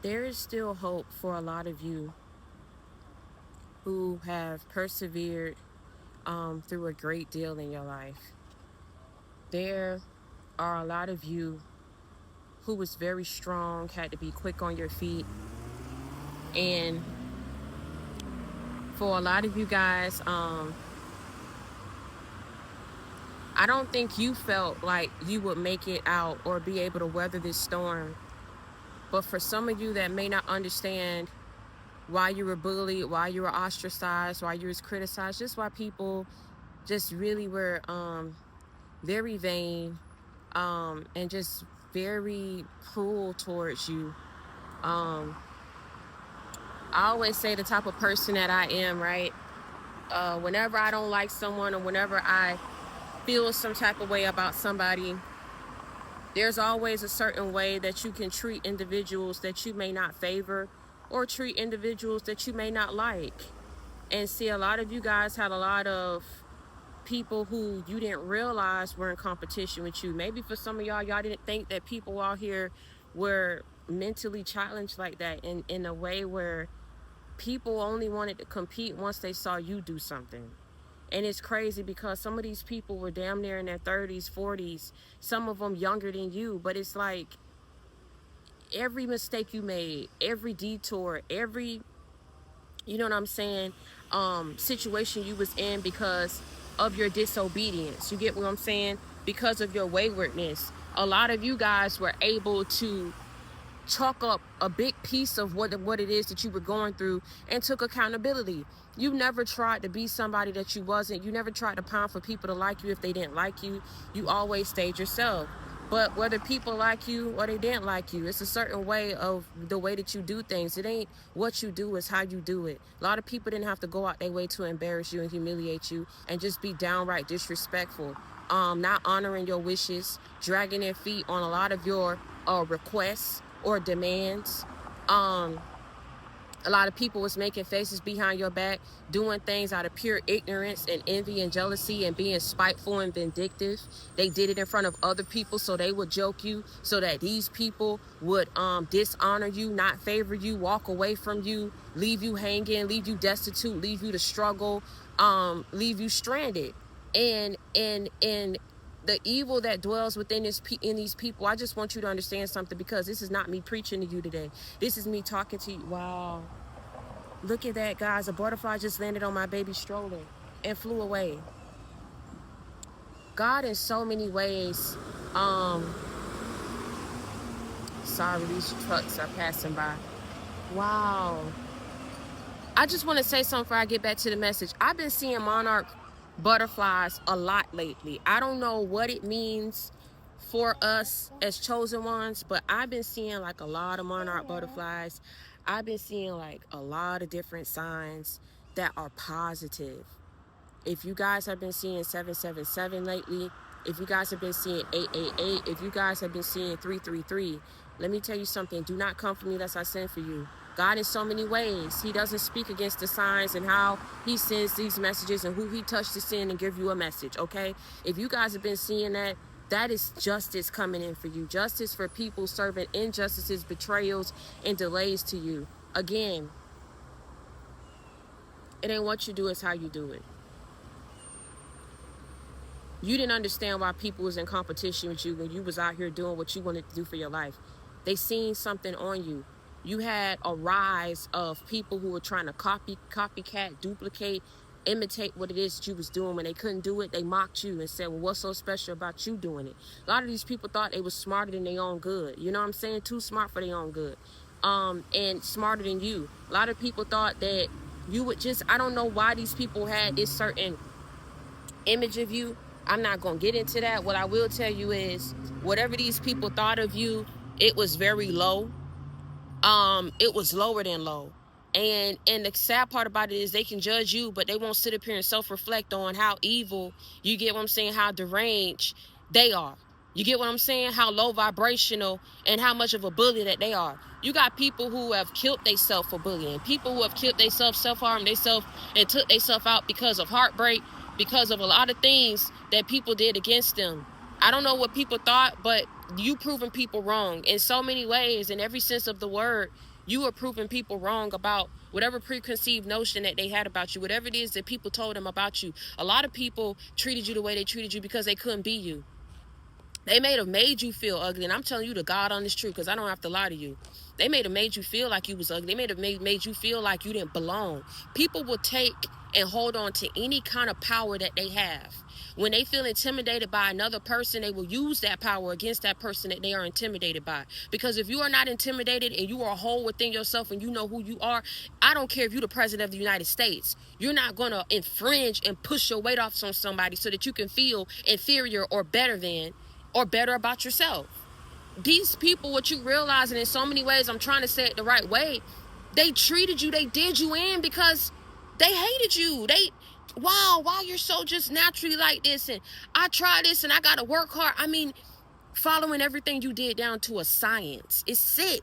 there is still hope for a lot of you who have persevered through a great deal in your life. There are a lot of you who was very strong, had to be quick on your feet. And for a lot of you guys, I don't think you felt like you would make it out or be able to weather this storm. But for some of you that may not understand why you were bullied, why you were ostracized, why you was criticized, just why people just really were very vain and just very cruel towards you. I always say the type of person that I am, right? Whenever I don't like someone or whenever I feel some type of way about somebody, there's always a certain way that you can treat individuals that you may not favor or treat individuals that you may not like. And see, a lot of you guys had a lot of people who you didn't realize were in competition with you. Maybe for some of y'all didn't think that people out here were mentally challenged like that, in a way where people only wanted to compete once they saw you do something. And it's crazy because some of these people were damn near in their 30s, 40s, some of them younger than you. But it's like every mistake you made, every detour, every, you know what I'm saying, situation you was in because of your disobedience. You get what I'm saying? Because of your waywardness. A lot of you guys were able to chalk up a big piece of what it is that you were going through and took accountability. You never tried to be somebody that you wasn't. You never tried to pound for people to like you if they didn't like you. You always stayed yourself. But whether people like you or they didn't like you, it's a certain way of the way that you do things. It ain't what you do, it's how you do it. A lot of people didn't have to go out their way to embarrass you and humiliate you and just be downright disrespectful. Not honoring your wishes, dragging their feet on a lot of your requests or demands. A lot of people was making faces behind your back, doing things out of pure ignorance and envy and jealousy and being spiteful and vindictive. They did it in front of other people so they would joke you, so that these people would dishonor you, not favor you, walk away from you, leave you hanging, leave you destitute, leave you to struggle, leave you stranded. And the evil that dwells within in these people, I just want you to understand something, because this is not me preaching to you today. This is me talking to you. Wow. Look at that, guys. A butterfly just landed on my baby stroller and flew away. God, in so many ways, sorry, these trucks are passing by. Wow. I just want to say something before I get back to the message. I've been seeing monarch butterflies a lot lately. I don't know what it means for us as chosen ones, but I've been seeing like a lot of monarch butterflies. I've been seeing like a lot of different signs that are positive. If you guys have been seeing 777 lately, if you guys have been seeing 888, if you guys have been seeing 333, let me tell you something. Do not come for me lest I send for you. God, in so many ways, he doesn't speak against the signs and how he sends these messages and who he touched to send and give you a message, okay? If you guys have been seeing that, that is justice coming in for you. Justice for people serving injustices, betrayals, and delays to you. Again, it ain't what you do, it's how you do it. You didn't understand why people was in competition with you when you was out here doing what you wanted to do for your life. They seen something on you. You had a rise of people who were trying to copycat, duplicate, imitate what it is that you was doing. When they couldn't do it, they mocked you and said, well, what's so special about you doing it? A lot of these people thought they was smarter than their own good. You know what I'm saying? Too smart for their own good. And smarter than you. A lot of people thought that you would just, I don't know why these people had this certain image of you. I'm not going to get into that. What I will tell you is whatever these people thought of you, it was very low. It was lower than low. And the sad part about it is they can judge you, but they won't sit up here and self-reflect on how evil, you get what I'm saying, how deranged they are. You get what I'm saying? How low vibrational and how much of a bully that they are. You got people who have killed themselves for bullying. People who have killed themselves, self-harmed themselves, and took themselves out because of heartbreak, because of a lot of things that people did against them. I don't know what people thought, but you proving people wrong in so many ways, in every sense of the word. You are proving people wrong about whatever preconceived notion that they had about you, whatever it is that people told them about you. A lot of people treated you the way they treated you because they couldn't be you. They may have made you feel ugly, and I'm telling you the God honest truth, because I don't have to lie to you. They may have made you feel like you was ugly. They may have made you feel like you didn't belong. People will take and hold on to any kind of power that they have. When they feel intimidated by another person, they will use that power against that person that they are intimidated by. Because if you are not intimidated and you are whole within yourself and you know who you are, I don't care if you're the president of the United States. You're not going to infringe and push your weight off on somebody so that you can feel inferior or better than or better about yourself. These people, what you realize, and in so many ways, I'm trying to say it the right way, they treated you, they did you in because they hated you. Wow, you're so just naturally like this, and I try this, and I gotta work hard. I mean, following everything you did down to a science. It's sick.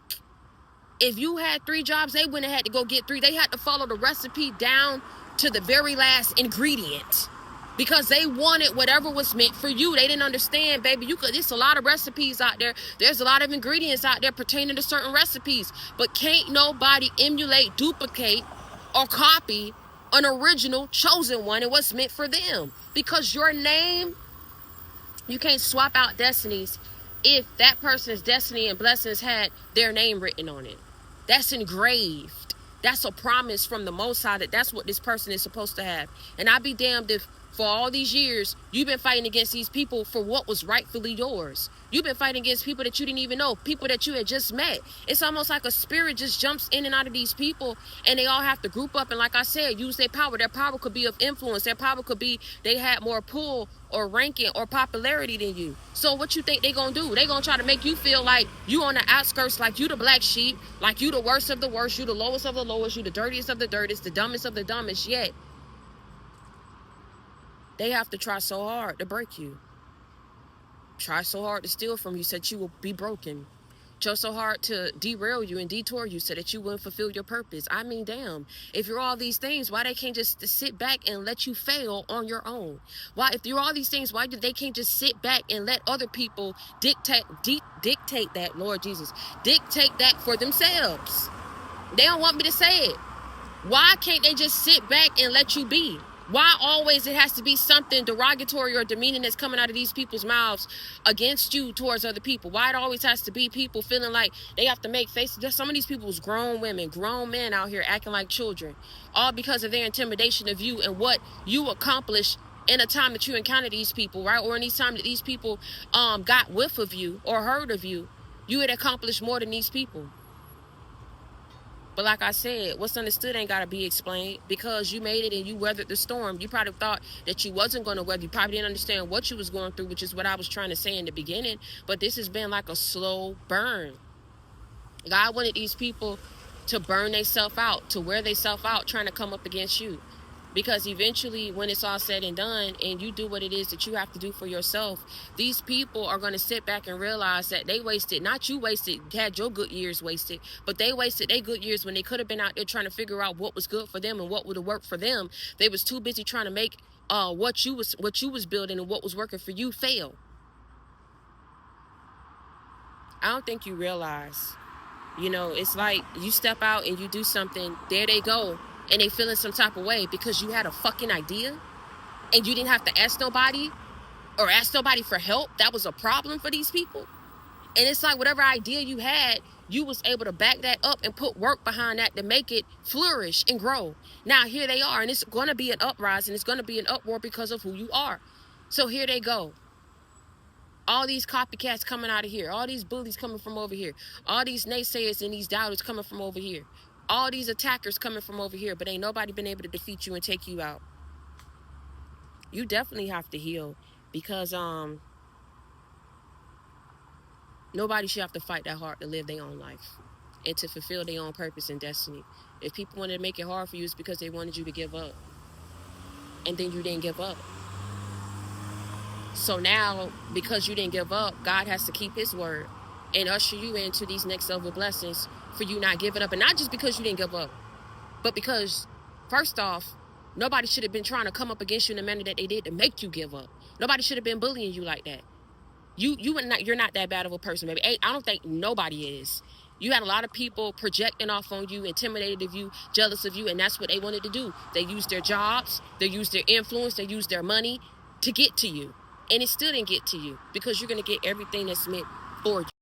If you had 3 jobs, they wouldn't have had to go get 3. They had to follow the recipe down to the very last ingredient because they wanted whatever was meant for you. They didn't understand, baby. There's a lot of recipes out there. There's a lot of ingredients out there pertaining to certain recipes, but can't nobody emulate, duplicate, or copy an original chosen one and what's meant for them. Because your name, you can't swap out destinies if that person's destiny and blessings had their name written on it. That's engraved. That's a promise from the Most High that that's what this person is supposed to have. And I'd be damned if for all these years you've been fighting against these people for what was rightfully yours. You've been fighting against people that you didn't even know, people that you had just met. It's almost like a spirit just jumps in and out of these people, and they all have to group up and, like I said, use their power. Their power could be of influence. Their power could be they had more pull or ranking or popularity than you. So what you think they gonna do? They gonna try to make you feel like you on the outskirts, like you the black sheep, like you the worst of the worst, you the lowest of the lowest, you the dirtiest of the dirtiest, the dumbest of the dumbest. Yet they have to try so hard to break you. Try so hard to steal from you so that you will be broken. Try so hard to derail you and detour you so that you wouldn't fulfill your purpose. I mean, damn, if you're all these things, why they can't just sit back and let you fail on your own? Why, if you're all these things, why they can't just sit back and let other people dictate that, Lord Jesus, dictate that for themselves? They don't want me to say it. Why can't they just sit back and let you be? Why always it has to be something derogatory or demeaning that's coming out of these people's mouths against you towards other people? Why it always has to be people feeling like they have to make faces? Some of these people's grown women, grown men out here acting like children, all because of their intimidation of you and what you accomplished in a time that you encountered these people, right? Or in these times that these people got whiff of you or heard of you, you had accomplished more than these people. But like I said, what's understood ain't got to be explained because you made it and you weathered the storm. You probably thought that you wasn't going to weather. You probably didn't understand what you was going through, which is what I was trying to say in the beginning. But this has been like a slow burn. God wanted these people to burn themselves out, to wear themselves out, trying to come up against you. Because eventually, when it's all said and done, and you do what it is that you have to do for yourself, these people are going to sit back and realize that they wasted, not you wasted, had your good years wasted, but they wasted their good years when they could have been out there trying to figure out what was good for them and what would have worked for them. They was too busy trying to make what you was building and what was working for you fail. I don't think you realize. You know, it's like you step out and you do something, there they go, and they feeling some type of way because you had a fucking idea and you didn't have to ask nobody or ask nobody for help. That was a problem for these people. And it's like whatever idea you had, you was able to back that up and put work behind that to make it flourish and grow. Now here they are, and it's going to be an uprising. It's going to be an uproar because of who you are. So here they go. All these copycats coming out of here. All these bullies coming from over here. All these naysayers and these doubters coming from over here. All these attackers coming from over here. But ain't nobody been able to defeat you and take you out. You definitely have to heal. Because nobody should have to fight that hard to live their own life. And to fulfill their own purpose and destiny. If people wanted to make it hard for you, it's because they wanted you to give up. And then you didn't give up. So now, because you didn't give up, God has to keep his word and usher you into these next level blessings for you not giving up. And not just because you didn't give up, but because, first off, nobody should have been trying to come up against you in the manner that they did to make you give up. Nobody should have been bullying you like that. You're not that bad of a person, baby. I don't think nobody is. You had a lot of people projecting off on you, intimidated of you, jealous of you, and that's what they wanted to do. They used their jobs, they used their influence, they used their money to get to you. And it still didn't get to you because you're going to get everything that's meant for you.